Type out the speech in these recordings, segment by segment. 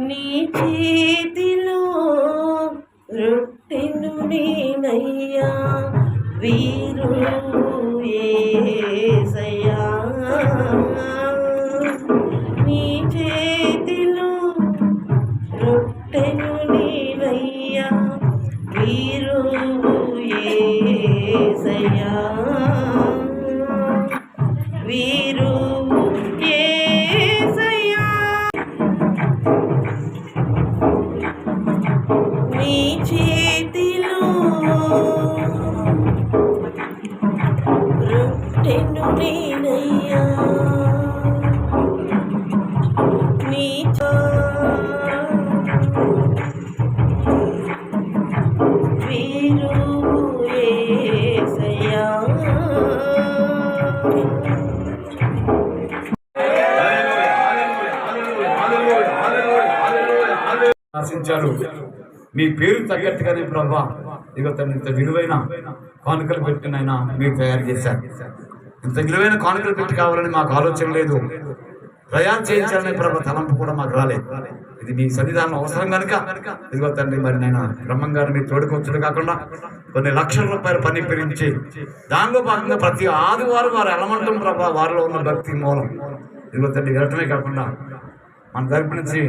నీ చేతిలో రొట్టెను నేనయ్యా వీరు యేసయ్యా నీ చేతిలో రొట్టెను నేనయ్యా వీరు యేసయ్యా వీరు నీ చేతిలో రొట్టెను నేనయ్యా నీ వీరు యేసయ్యా ఆశించారు. మీ పేరు తగ్గట్టుగానే ప్రభా ఇక తను ఇంత విలువైన కానుకలు పెట్టినైనా మీరు తయారు చేశారు. ఇంత విలువైన కానుకలు పెట్టి కావాలని మాకు ఆలోచన లేదు, తయారు చేయించాలనే ప్రభా తలంపు కూడా మాకు రాలేదు. ఇది మీ సన్నిధానం అవసరం కనుక ఇదిగో తండ్రి మరి నేను బ్రహ్మంగారు మీరు తోడుకొచ్చడు కాకుండా కొన్ని లక్షల రూపాయలు పని పెరించి దానిలో భాగంగా ప్రతి ఆదివారం వారు ఎలమంటం ప్రభా వారిలో ఉన్న భక్తి మూలం ఇదిగో తండ్రి వెళ్ళటమే కాకుండా మన తరపు నుంచి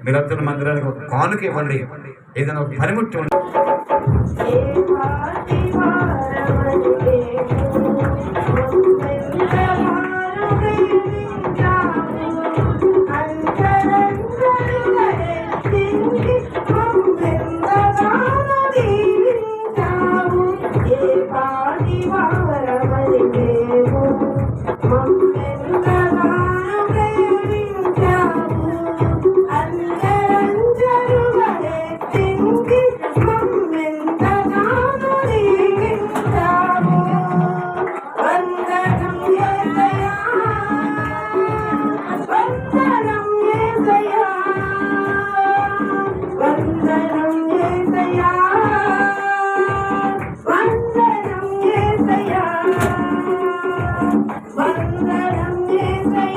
మీరంతా మందిరానికి ఒక కానుక ఇవ్వండి, ఏదైనా ఒక పనిముట్టు ఉండి వందనం యేసయ్యా